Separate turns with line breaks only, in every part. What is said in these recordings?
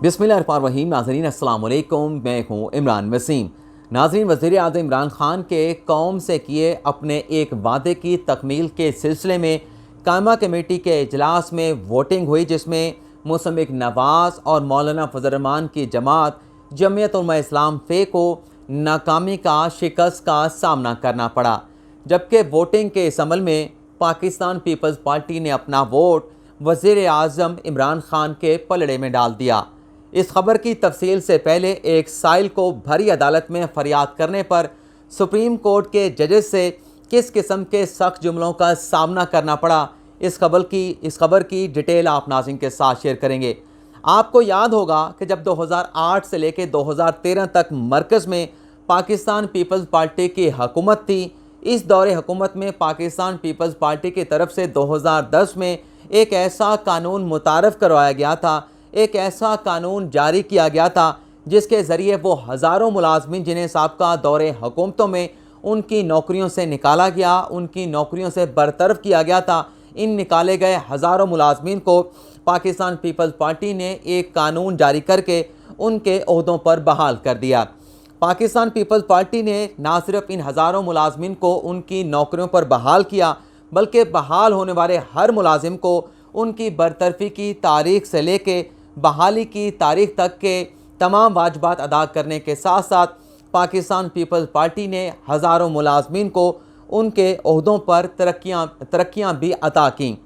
बिस्मिल्लाहिर्रहमानिर्रहीम। नाज़रीन अस्सलाम वालेकुम, मैं हूँ इमरान वसीम। नाज़रीन, वज़ीर आज़म इमरान ख़ान के कौम से किए अपने एक वादे की तकमील के सिलसिले में कायमा कमेटी के इजलास में वोटिंग हुई, जिसमें मुसम्मिक नवाज़ और मौलाना फजल रहमान की जमात जमीयत उलमा इस्लाम फ़े को नाकामी का शिकस्त का सामना करना पड़ा। जबकि वोटिंग के इस अमल में पाकिस्तान पीपल्स पार्टी ने अपना वोट वज़ीर आज़म इमरान ख़ान के पलड़े में डाल दिया। इस खबर की तफसील से पहले एक साइल को भरी अदालत में फरियाद करने पर सुप्रीम कोर्ट के जजेस से किस किस्म के सख्त जुमलों का सामना करना पड़ा, इस खबर की डिटेल आप नाज़रीन के साथ शेयर करेंगे। आपको याद होगा कि जब 2008 से लेकर 2013 तक मरकज़ में पाकिस्तान पीपल्स पार्टी की हुकूमत थी। इस दौरे हुकूमत में पाकिस्तान पीपल्स पार्टी की तरफ से 2010 में एक ऐसा कानून मुतारफ़ करवाया गया था, एक ऐसा कानून जारी किया गया था जिसके ज़रिए वो हज़ारों मुलाजमीन जिन्हें साबका दौरे हुकूमतों में उनकी नौकरियों से निकाला गया, उनकी नौकरियों से बरतरफ किया गया था, इन निकाले गए हज़ारों मुलाजमीन को पाकिस्तान पीपल्स पार्टी ने एक कानून जारी करके उनके ओहदों पर बहाल कर दिया। पाकिस्तान पीपल्स पार्टी ने ना सिर्फ इन हज़ारों मुलाजमीन को उनकी नौकरियों पर बहाल किया, बल्कि बहाल होने वाले हर मुलाजिम को उनकी बरतरफी की तारीख से लेके बहाली की तारीख तक के तमाम वाजबात अदा करने के साथ साथ पाकिस्तान पीपल्स पार्टी ने हज़ारों मुलाजमीन को उनके ओहदों पर तरक्कियाँ भी अता की।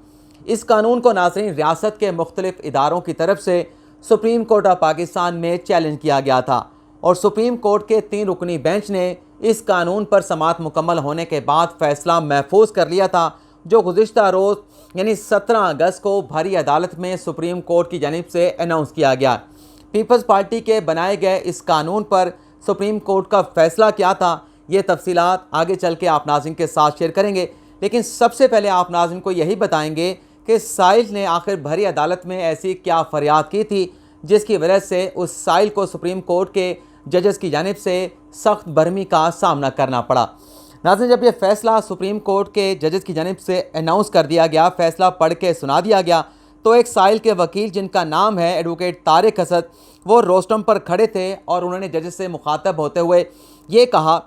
इस कानून को नाज़रीन रियासत के मुख्तलिफ इदारों की तरफ से सुप्रीम कोर्ट ऑफ पाकिस्तान में चैलेंज किया गया था और सुप्रीम कोर्ट के 3 रुकनी बेंच ने इस कानून पर समाअत मुकम्मल होने के बाद फ़ैसला महफूज कर लिया था, जो गुज़िश्ता रोज़ यानी 17 अगस्त को भरी अदालत में सुप्रीम कोर्ट की जानिब से अनाउंस किया गया। पीपल्स पार्टी के बनाए गए इस कानून पर सुप्रीम कोर्ट का फ़ैसला क्या था, ये तफसीलात आगे चल के आप नाज़रीन के साथ शेयर करेंगे। लेकिन सबसे पहले आप नाज़रीन को यही बताएंगे कि साइल ने आखिर भरी अदालत में ऐसी क्या फरियाद की थी जिसकी वजह से उस साइल को सुप्रीम कोर्ट के जजेस की जानिब से सख्त बरहमी का सामना करना पड़ा। नाज़रीन, जब यह फ़ैसला सुप्रीम कोर्ट के जजेस की जानिब से अनाउंस कर दिया गया, फ़ैसला पढ़ के सुना दिया गया, तो एक साइल के वकील जिनका नाम है एडवोकेट तारिक असद, वो रोस्टम पर खड़े थे और उन्होंने जजेस से मुखातब होते हुए ये कहा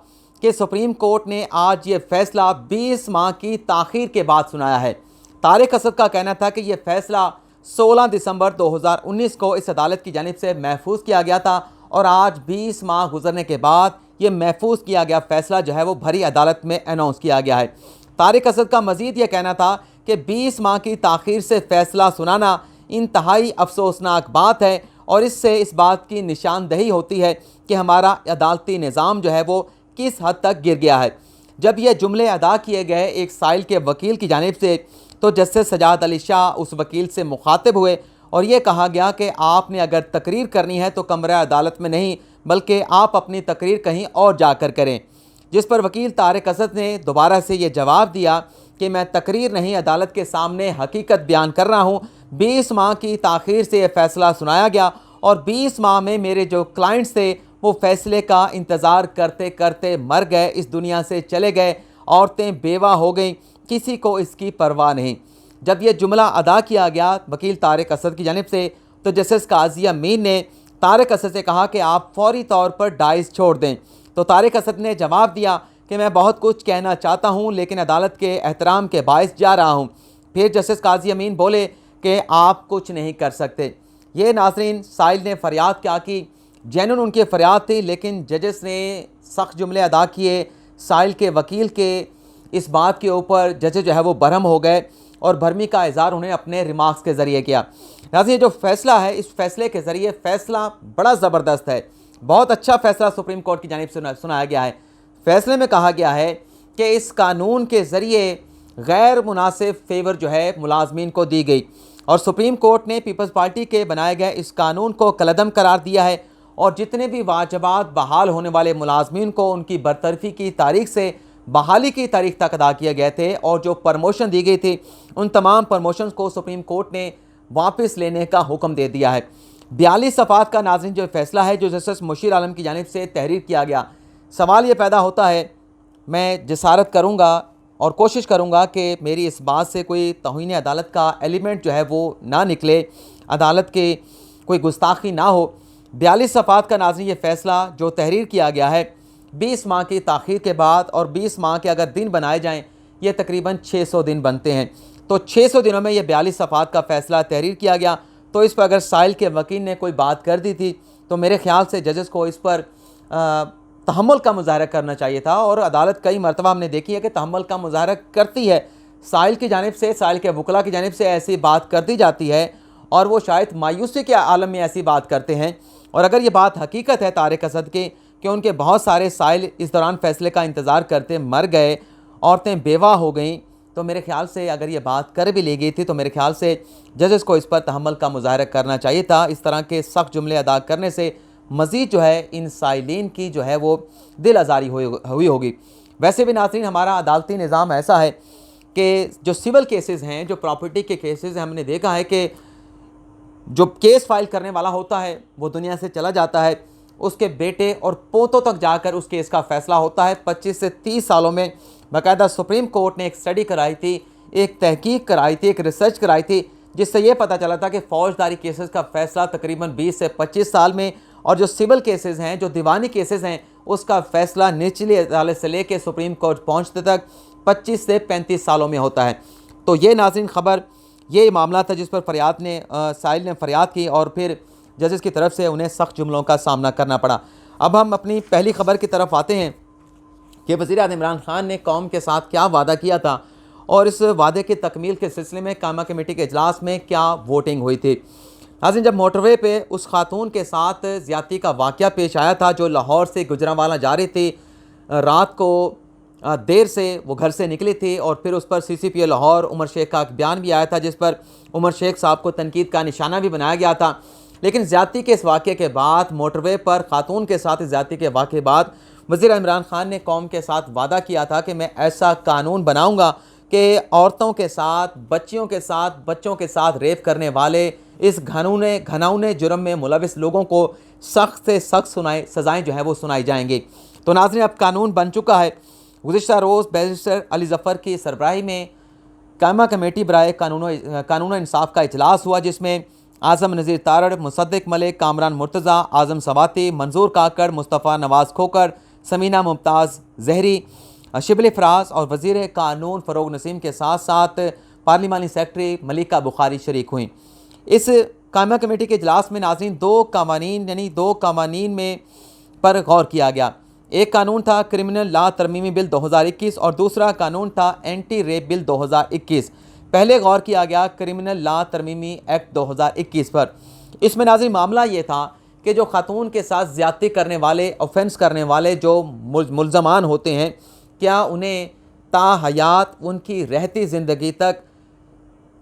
कि सुप्रीम कोर्ट ने आज ये फ़ैसला 20 माह की ताख़ीर के बाद सुनाया है। तारिक असद का कहना था कि यह फ़ैसला 16 दिसंबर 2019 को इस अदालत की जानिब से महफूज किया गया था और आज 20 माह गुजरने के बाद ये महफूज किया गया फ़ैसला जो है वो भरी अदालत में अनाउंस किया गया है। तारिक असद का मज़ीद ये कहना था कि 20 माह की ताख़ीर से फ़ैसला सुनाना इंतहाई अफसोसनाक बात है और इससे इस बात की निशानदही होती है कि हमारा अदालती निज़ाम जो है वो किस हद तक गिर गया है। जब ये जुमले अदा किए गए एक साइल के वकील की जानिब से, तो जस्टिस सजाद अली शाह उस वकील से मुखातिब हुए और ये कहा गया कि आपने अगर तकरीर करनी है तो कमरा अदालत में नहीं, बल्कि आप अपनी तकरीर कहीं और जाकर करें। जिस पर वकील तारिक असद ने दोबारा से ये जवाब दिया कि मैं तकरीर नहीं, अदालत के सामने हकीकत बयान कर रहा हूँ। 20 माह की ताख़ीर से यह फ़ैसला सुनाया गया और 20 माह में मेरे जो क्लाइंट्स थे वो फ़ैसले का इंतज़ार करते करते मर गए, इस दुनिया से चले गए, औरतें बेवा हो गईं, किसी को इसकी परवाह नहीं। जब यह जुमला अदा किया गया वकील तारिक असद की जानिब से, तो जस्टिस काजी अमीन ने तारिक असद से कहा कि आप फौरी तौर पर डाइस छोड़ दें। तो तारिक असद ने जवाब दिया कि मैं बहुत कुछ कहना चाहता हूं, लेकिन अदालत के एहतराम के बायस जा रहा हूं। फिर जस्टिस काजी अमीन बोले कि आप कुछ नहीं कर सकते। ये नाज़रीन साइल ने फरियाद क्या की, जेन्युइन उनकी फ़रियाद थी, लेकिन जजेस ने सख्त जुमले अदा किए साइल के वकील के। इस बात के ऊपर जजेस जो है वो बरहम हो गए और भरमी का इज़हार उन्हें अपने रिमार्क्स के ज़रिए किया। नाज़रीन, जो फ़ैसला है, इस फ़ैसले के ज़रिए फ़ैसला बड़ा ज़बरदस्त है, बहुत अच्छा फ़ैसला सुप्रीम कोर्ट की जानिब से सुनाया गया है। फ़ैसले में कहा गया है कि इस कानून के ज़रिए गैर मुनासिब फेवर जो है मुलाजमीन को दी गई और सुप्रीम कोर्ट ने पीपल्स पार्टी के बनाए गए इस कानून को कलअदम करार दिया है और जितने भी वाजबात बहाल होने वाले मुलाजमीन को उनकी बरतरफी की तारीख से बहाली की तारीख तक अदा किए गए थे और जो प्रमोशन दी गई थी, उन तमाम प्रमोशन को सुप्रीम कोर्ट ने वापस लेने का हुक्म दे दिया है। 42 सफ़ात का नाज़रीन जो फ़ैसला है, जो जस्टिस मुशीर आलम की जानिब से तहरीर किया गया। सवाल ये पैदा होता है, मैं जसारत करूँगा और कोशिश करूँगा कि मेरी इस बात से कोई तौहीन अदालत का एलिमेंट जो है वो ना निकले, अदालत के कोई गुस्ताखी ना हो। 42 सफ़ात का नाज़रीन ये फ़ैसला जो तहरीर किया गया है 20 माह की ताख़ीर के बाद, और 20 माह के अगर दिन बनाए जाएँ ये तकरीबन 600 दिन बनते हैं। तो 600 दिनों में ये 42 सफ़ात का फ़ैसला तहरीर किया गया। तो इस पर अगर साइल के वकील ने कोई बात कर दी थी तो मेरे ख़्याल से जजेस को इस पर तहम्मुल का मुज़ाहरा करना चाहिए था, और अदालत कई मरतबा हमने देखी है कि तहम्मुल का मुज़ाहरा करती है। साइल की जानिब से, साइल के वकला की जानिब से ऐसी बात कर दी जाती है और वो शायद मायूसी के आलम में ऐसी बात करते हैं। और अगर ये बात हकीकत है तारिक असद की कि उनके बहुत सारे साइल इस दौरान फ़ैसले का इंतज़ार करते मर गए, औरतें बेवा हो गईं, तो मेरे ख़्याल से अगर ये बात कर भी ली गई थी तो मेरे ख़्याल से जजेस को इस पर तहम्मुल का मुज़ाहरा करना चाहिए था। इस तरह के सख्त जुमले अदा करने से मज़ीद जो है इन साइलिन की जो है वो दिल आज़ारी हुई होगी। वैसे भी नाज़रीन हमारा अदालती निज़ाम ऐसा है कि जो सिविल केसेस हैं, जो प्रॉपर्टी के केसेस हैं, हमने देखा है कि जो केस फाइल करने वाला होता है वो दुनिया से चला जाता है, उसके बेटे और पोतों तक जाकर उस केस का फ़ैसला होता है। 25 से 30 सालों में बाकायदा सुप्रीम कोर्ट ने एक स्टडी कराई थी, एक तहकीक कराई थी, एक रिसर्च कराई थी, जिससे ये पता चला था कि फ़ौजदारी केसेस का फ़ैसला तकरीबन 20 से 25 साल में, और जो सिविल केसेस हैं, जो दीवानी केसेस हैं, उसका फ़ैसला निचली अदालत से लेकर सुप्रीम कोर्ट पहुँचते तक 25 से 35 सालों में होता है। तो ये नाज़रीन ख़बर, ये मामला था जिस पर साइल ने फ़रियाद की और फिर जजेस की तरफ से उन्हें सख्त जुमलों का सामना करना पड़ा। अब हम अपनी पहली खबर की तरफ आते हैं कि वज़ीर-ए-आज़म इमरान खान ने कौम के साथ क्या वादा किया था और इस वादे की तकमील के सिलसिले में कायमा कमेटी के इजलास में क्या वोटिंग हुई थी। नाज़रीन, जब मोटरवे पे उस खातून के साथ ज़्यादती का वाक़या पेश आया था जो लाहौर से गुजरांवाला जा रही थी, रात को देर से वो घर से निकली थी और फिर उस पर CCPA लाहौर उमर शेख का बयान भी आया था जिस पर उमर शेख साहब को तनकीद का निशाना भी बनाया गया था। लेकिन ज़्यादती के इस वाक़े के बाद, मोटरवे पर ख़ातून के साथ ज़्यादती के वाक़े के बाद, वज़ीर इमरान खान ने कौम के साथ वादा किया था कि मैं ऐसा कानून बनाऊँगा कि औरतों के साथ, बच्चियों के साथ, बच्चों के साथ रेप करने वाले इस घिनौने जुर्म में मुलविस लोगों को सख्त से सख्त सज़ाएँ जो है वो सुनाई जाएंगी। तो नाज़रीन, अब कानून बन चुका है। गुज़िश्ता रोज़ बैरिस्टर अली ज़फ़र की सरबराही में कायमा कमेटी बराए कानून इंसाफ का इजलास हुआ, जिसमें आज़म नज़ीर तारड़, मुसद्दिक मलिक, कामरान मुर्तज़ा, आज़म सवाती, मंजूर काकड़, मुस्तफ़ा नवाज़ खोकर, समीना मुमताज़ ज़हरी, शिबली फ़राज और वज़ीर कानून फ़रोग़ नसीम के साथ साथ पार्लिमानी सेक्रेटरी मलिका बुखारी शरीक हुई। इस कायमा कमेटी के इजलास में नाज़रीन दो कवानीन में पर गौर किया गया। एक कानून था क्रिमिनल लॉ तरमीमी बिल 2021 और दूसरा कानून था एंटी रेप बिल 2021। पहले गौर किया गया क्रिमिनल लॉ तरमीमी एक्ट 2021 पर। इसमें नाज़रीन मामला ये था कि जो खातून के साथ ज़्यादती करने वाले, ऑफेंस करने वाले जो मुल्ज़मान होते हैं, क्या उन्हें ताहयात उनकी रहती ज़िंदगी तक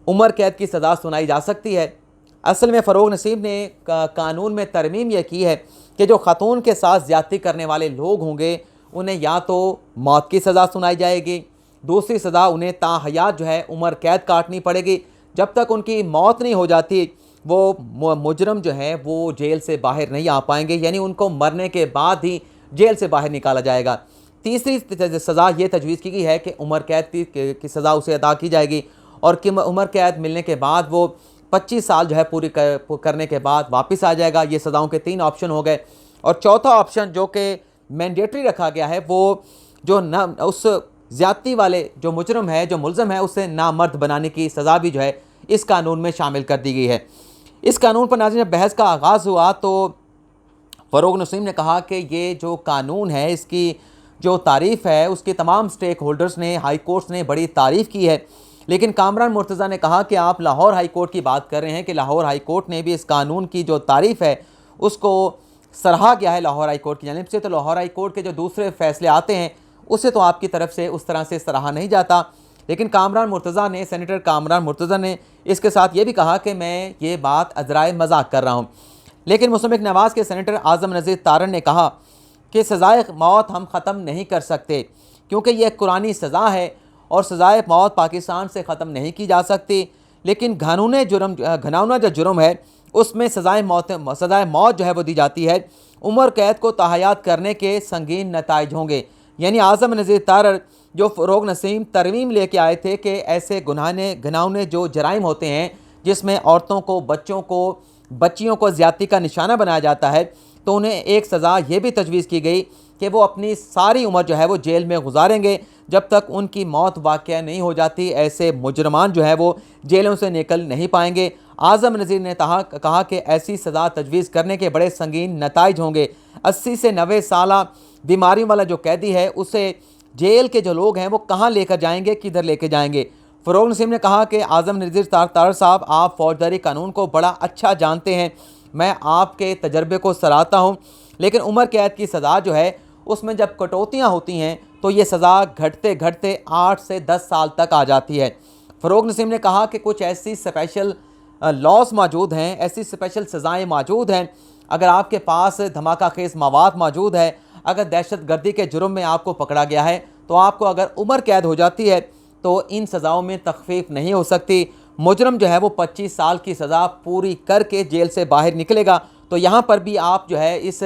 उम्र कैद की सज़ा सुनाई जा सकती है। असल में फ़रोग़ नसीम ने कानून में तरमीम यह की है कि जो खातून के साथ ज़्यादती करने वाले लोग होंगे उन्हें या तो मौत की सज़ा सुनाई जाएगी, दूसरी सज़ा उन्हें ताहयात जो है उम्र कैद काटनी पड़ेगी। जब तक उनकी मौत नहीं हो जाती वो मुजरम जो है वो जेल से बाहर नहीं आ पाएंगे, यानी उनको मरने के बाद ही जेल से बाहर निकाला जाएगा। तीसरी सज़ा ये तजवीज़ की गई है कि उम्र कैद की सज़ा उसे अदा की जाएगी और उम्र कैद मिलने के बाद वो 25 साल जो है पूरी करने के बाद वापस आ जाएगा। ये सज़ाओं के 3 ऑप्शन हो गए। और चौथा ऑप्शन जो कि मैंडेटरी रखा गया है वो जो न उस ज़्यादती वाले जो मुजरम है, जो मुल्ज़म है, उसे नामर्द बनाने की सज़ा भी जो है इस कानून में शामिल कर दी गई है। इस कानून पर नाज़रीन जब बहस का आगाज़ हुआ तो फ़रोग़ नसीम ने कहा कि ये जो कानून है इसकी जो तारीफ़ है उसकी तमाम स्टेक होल्डर्स ने, हाई कोर्ट्स ने बड़ी तारीफ़ की है। लेकिन कामरान मुर्तज़ा ने कहा कि आप लाहौर हाई कोर्ट की बात कर रहे हैं कि लाहौर हाई कोर्ट ने भी इस कानून की जो तारीफ़ है उसको सराहा गया है लाहौर हाई कोर्ट की जानिब से। तो लाहौर हाई कोर्ट के जो दूसरे फ़ैसले आते हैं उसे तो आपकी तरफ से उस तरह से सराहा नहीं जाता। लेकिन सेनेटर कामरान मुर्तज़ा ने इसके साथ ये भी कहा कि मैं ये बात अज़राए मजाक कर रहा हूँ। लेकिन मुस्लिम लीग नवाज़ के सेनेटर आज़म नज़ीर तारड़ ने कहा कि सज़ाए मौत हम ख़त्म नहीं कर सकते क्योंकि यह कुरानी सज़ा है और सज़ाए मौत पाकिस्तान से ख़त्म नहीं की जा सकती। लेकिन घिनौना जो जुर्म है उसमें सज़ाए मौत जो है वो दी जाती है। उम्र कैद को ताहयात करने के संगीन नताइज होंगे। यानी आज़म नज़ीर तारड़ जो फ़रोग़ नसीम तरमीम लेके आए थे कि ऐसे घिनौने जो जराइम होते हैं जिसमें औरतों को, बच्चों को बच्चियों को ज़्यादती का निशाना बनाया जाता है, तो उन्हें एक सज़ा ये भी तजवीज़ की गई कि वो अपनी सारी उम्र जो है वो जेल में गुजारेंगे जब तक उनकी मौत वाक़या नहीं हो जाती। ऐसे मुजरमान जो है वो जेलों से निकल नहीं पाएंगे। आज़म नज़ीर ने कहा कि ऐसी सज़ा तजवीज़ करने के बड़े संगीन नताइज होंगे। 80 से 90 साल बीमारियों वाला जो कैदी है उसे जेल के जो लोग हैं वो कहाँ लेकर जाएंगे, किधर लेकर जाएंगे। फ़रोग़ नसीम ने कहा कि आज़म नज़ीर तार साहब, आप फ़ौजदारी कानून को बड़ा अच्छा जानते हैं, मैं आपके तजर्बे को सराहता हूँ, लेकिन उम्र कैद की सज़ा जो है उसमें जब कटौतियाँ होती हैं तो ये सज़ा घटते घटते 8 से 10 साल तक आ जाती है। फ़रोग़ नसीम ने कहा कि कुछ ऐसी स्पेशल लॉस मौजूद हैं, ऐसी स्पेशल सज़ाएँ मौजूद हैं, अगर आपके पास धमाका खेज़ मवाद मौजूद है, अगर दहशत गर्दी के जुर्म में आपको पकड़ा गया है तो आपको अगर उम्र कैद हो जाती है तो इन सज़ाओं में तख़फ़ीफ़ नहीं हो सकती। मुजरम जो है वो 25 साल की सज़ा पूरी करके जेल से बाहर निकलेगा। तो यहाँ पर भी आप जो है इस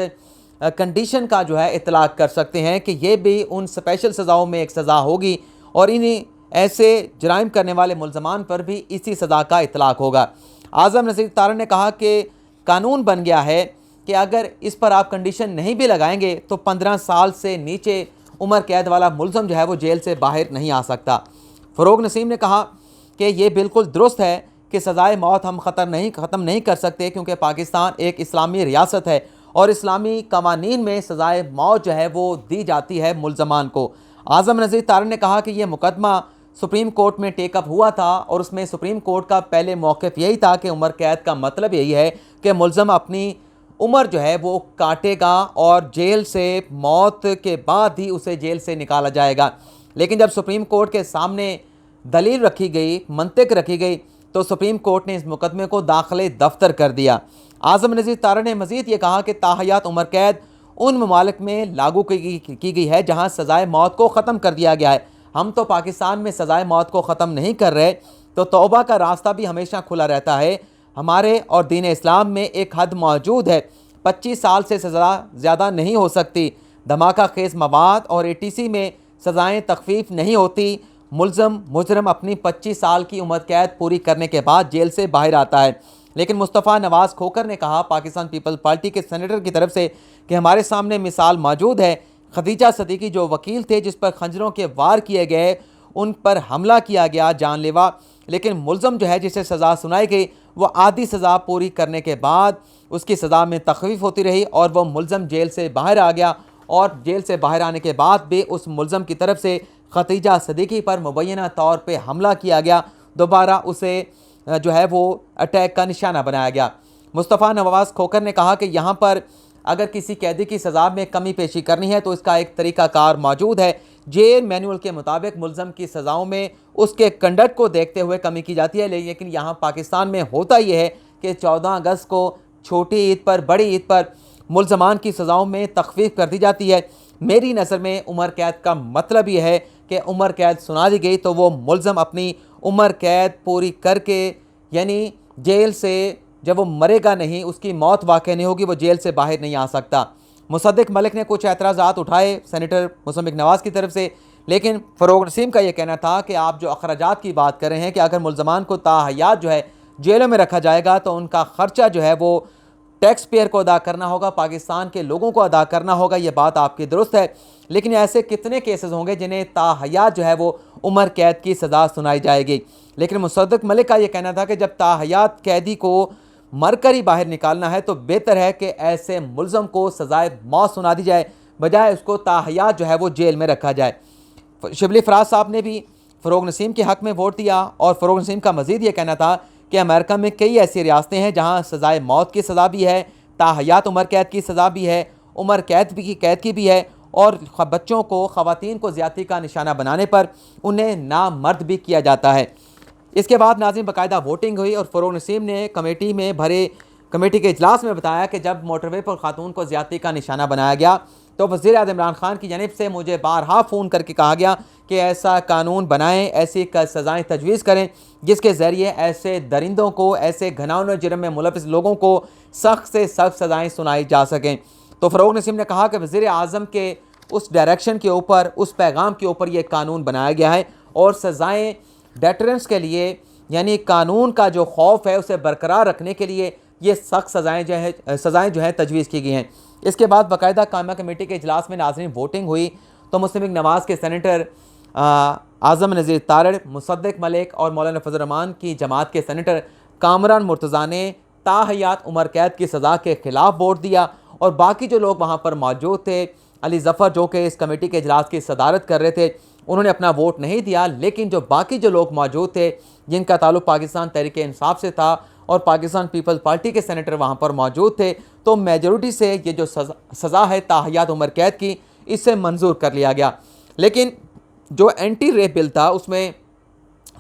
कंडीशन का जो है इतलाक़ कर सकते हैं कि ये भी उन स्पेशल सज़ाओं में एक सज़ा होगी और इन्हीं ऐसे जराइम करने वाले मुल्ज़मान पर भी इसी सज़ा का इतलाक़ होगा। आज़म नज़ीर तारण ने कहा कि कानून बन गया है कि अगर इस पर आप कंडीशन नहीं भी लगाएंगे तो 15 साल से नीचे उम्र कैद वाला मुल्ज़म जो है वो जेल से बाहर नहीं आ सकता। फ़रोग़ नसीम ने कहा कि ये बिल्कुल दुरुस्त है कि सज़ाए मौत हम ख़त्म नहीं कर सकते, क्योंकि पाकिस्तान एक इस्लामी रियासत है और इस्लामी कवानीन में सज़ाए मौत जो है वो दी जाती है मुल्ज़मान को। आज़म नज़ीर तारण ने कहा कि यह मुकदमा सुप्रीम कोर्ट में टेकअप हुआ था और उसमें सुप्रीम कोर्ट का पहले मौक़िफ़ यही था कि उम्र कैद का मतलब यही है कि मुल्ज़म अपनी उम्र जो है वो काटेगा और जेल से मौत के बाद ही उसे जेल से निकाला जाएगा। लेकिन जब सुप्रीम कोर्ट के सामने दलील रखी गई, मंतिक रखी गई, तो सुप्रीम कोर्ट ने इस मुकदमे को दाखिले दफ्तर कर दिया। आज़म नज़ीर तारण ने मज़ीद ये कहा कि ताहयात उम्र कैद उन ममालिक में लागू की गई है जहाँ सज़ाए मौत को ख़त्म कर दिया गया है। हम तो पाकिस्तान में सज़ाए मौत को ख़त्म नहीं कर रहे, तो तौबा का रास्ता भी हमेशा खुला रहता है। हमारे और दीन इस्लाम में एक हद मौजूद है, 25 साल से सज़ा ज़्यादा नहीं हो सकती। धमाका खेज़ मवाद और ATC में सज़ाएँ तख़फ़ीफ़ नहीं होती। मुजरम अपनी 25 साल की उम्र कैद पूरी करने के बाद जेल से बाहर आता है। लेकिन मुस्तफ़ा नवाज़ खोखर ने कहा पाकिस्तान पीपल्स पार्टी के सेनेटर की तरफ से कि हमारे सामने मिसाल मौजूद है। खदीजा सदीकी जो वकील थे जिस पर खंजरों के वार किए गए, उन पर हमला किया गया जानलेवा, लेकिन मुल्ज़म जो है जिसे सज़ा सुनाई गई वो आधी सज़ा पूरी करने के बाद उसकी सज़ा में तख़फ़ीफ़ होती रही और वह मुल्ज़म जेल से बाहर आ गया और जेल से बाहर आने के बाद भी उस मुल्ज़म की तरफ से खदीजा सदीकी पर मुबैना तौर पे हमला किया गया, दोबारा उसे जो है वो अटैक का निशाना बनाया गया। मुस्तफ़ा नवाज़ खोखर ने कहा कि यहाँ पर अगर किसी कैदी की सज़ा में कमी पेशी करनी है तो इसका एक तरीक़ाकार मौजूद है। जेल मैनुअल के मुताबिक मुल्ज़म की सज़ाओं में उसके कंडक्ट को देखते हुए कमी की जाती है, लेकिन यहाँ पाकिस्तान में होता यह है कि 14 अगस्त को छोटी ईद पर, बड़ी ईद पर मुल्ज़मान की सज़ाओं में तख़फ़ीफ़ कर दी जाती है। मेरी नज़र में उम्र कैद का मतलब ये है कि उम्र कैद सुना दी गई तो वो मुल्ज़म अपनी उम्र कैद पूरी करके, यानी जेल से जब वो मरेगा नहीं, उसकी मौत वाक़ई नहीं होगी, वो जेल से बाहर नहीं आ सकता। मुसद्दिक़ मलिक ने कुछ एतराज़ात उठाए सेनेटर मुसम्मिक नवाज़ की तरफ से, लेकिन फ़रोग़ नसीम का ये कहना था कि आप जो अखराजात की बात कर रहे हैं कि अगर मुल्ज़मान को ताहयात जो है जेलों में रखा जाएगा तो उनका ख़र्चा जो है वो टैक्स पेयर को अदा करना होगा, पाकिस्तान के लोगों को अदा करना होगा। ये बात आपकी दुरुस्त है, लेकिन ऐसे कितने केसेस होंगे जिन्हें ताहयात जो है वो उम्र कैद की सज़ा सुनाई जाएगी। लेकिन मुसद्दिक़ मलिक का ये कहना था कि जब ताहयात कैदी को मर कर ही बाहर निकालना है तो बेहतर है कि ऐसे मुल्ज़म को सज़ाए मौत सुना दी जाए, बजाय उसको ताहयात जो है वो जेल में रखा जाए। शिबली फराज साहब ने भी फ़रोग़ नसीम के हक़ में वोट दिया और फ़रोग़ नसीम का मज़ीद ये कहना था कि अमेरिका में कई ऐसी रियासतें हैं जहाँ सज़ाए मौत की सज़ा भी है, ताहयात उम्र कैद की सज़ा भी है, उम्र कैद की भी है, और बच्चों को, ख़वातीन को ज़्यादती का निशाना बनाने पर उन्हें नामर्द भी किया जाता है। इसके बाद नाज़रीन बाकायदा वोटिंग हुई और फ़रोग़ नसीम ने कमेटी के इजलास में बताया कि जब मोटरवे पर खातून को ज़्यादती का निशाना बनाया गया तो वज़ीर आज़म इमरान खान की जानिब से मुझे बारहा फ़ोन करके कहा गया कि ऐसा कानून बनाएं, ऐसी सज़ाएँ तजवीज़ करें जिसके ज़रिए ऐसे दरिंदों को, ऐसे घिनौने जुर्म में मुलविस लोगों को सख्त से सख्त सज़ाएँ सुनाई जा सकें। तो फ़रोग़ नसीम ने कहा कि वज़ीर आज़म के उस डायरेक्शन के ऊपर, उस पैगाम के ऊपर ये कानून बनाया गया है और सज़ाएँ डेटरेंस के लिए, यानी कानून का जो खौफ है उसे बरकरार रखने के लिए, ये सख्त सज़ाएँ जो है तजवीज़ की गई हैं। इसके बाद बाकायदा कायमा कमेटी के इजलास में नाज़रीन वोटिंग हुई तो मुस्लिम लीग नवाज़ के सेनेटर आज़म नज़ीर तारड़, मुसद्दिक मलिक और मौलाना फजल रहमान की जमात के सेनेटर कामरान मुर्तज़ा ने ताहयात उम्र कैद की सज़ा के खिलाफ वोट दिया और बाकी जो लोग वहाँ पर मौजूद थे, अली ज़फ़र जो कि इस कमेटी के इजलास की सदारत कर रहे थे, उन्होंने अपना वोट नहीं दिया। लेकिन जो बाकी जो लोग मौजूद थे जिनका ताल्लुक़ पाकिस्तान तहरीक इंसाफ से था और पाकिस्तान पीपल्स पार्टी के सेनेटर वहाँ पर मौजूद थे, तो मेजॉरिटी से ये जो सज़ा है ताहयात उम्र कैद की, इसे मंजूर कर लिया गया। लेकिन जो एंटी रेप बिल था उसमें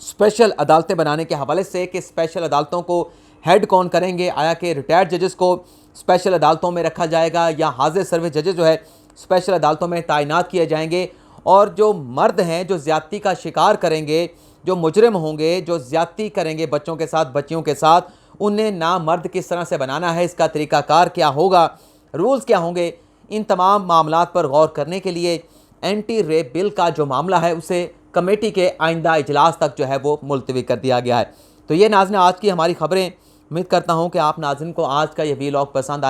स्पेशल अदालतें बनाने के हवाले से कि स्पेशल अदालतों को हेड कौन करेंगे, आया कि रिटायर्ड जजेस को स्पेशल अदालतों में रखा जाएगा या हाजिर सर्विस जजेस जो है स्पेशल अदालतों में तैनात किए जाएंगे, और जो मर्द हैं जो ज़्यादती का शिकार करेंगे, जो मुजरिम होंगे, जो ज़्यादती करेंगे बच्चों के साथ, बच्चियों के साथ, उन्हें ना मर्द किस तरह से बनाना है, इसका तरीक़ाकार क्या होगा, रूल्स क्या होंगे, इन तमाम मामलात पर गौर करने के लिए एंटी रेप बिल का जो मामला है उसे कमेटी के आइंदा इजलास तक जो है वो मुलतवी कर दिया गया है। तो ये नाज़रीन आज की हमारी ख़बरें। उम्मीद करता हूँ कि आप नाज़रीन को आज का ये व्लॉग पसंद आया।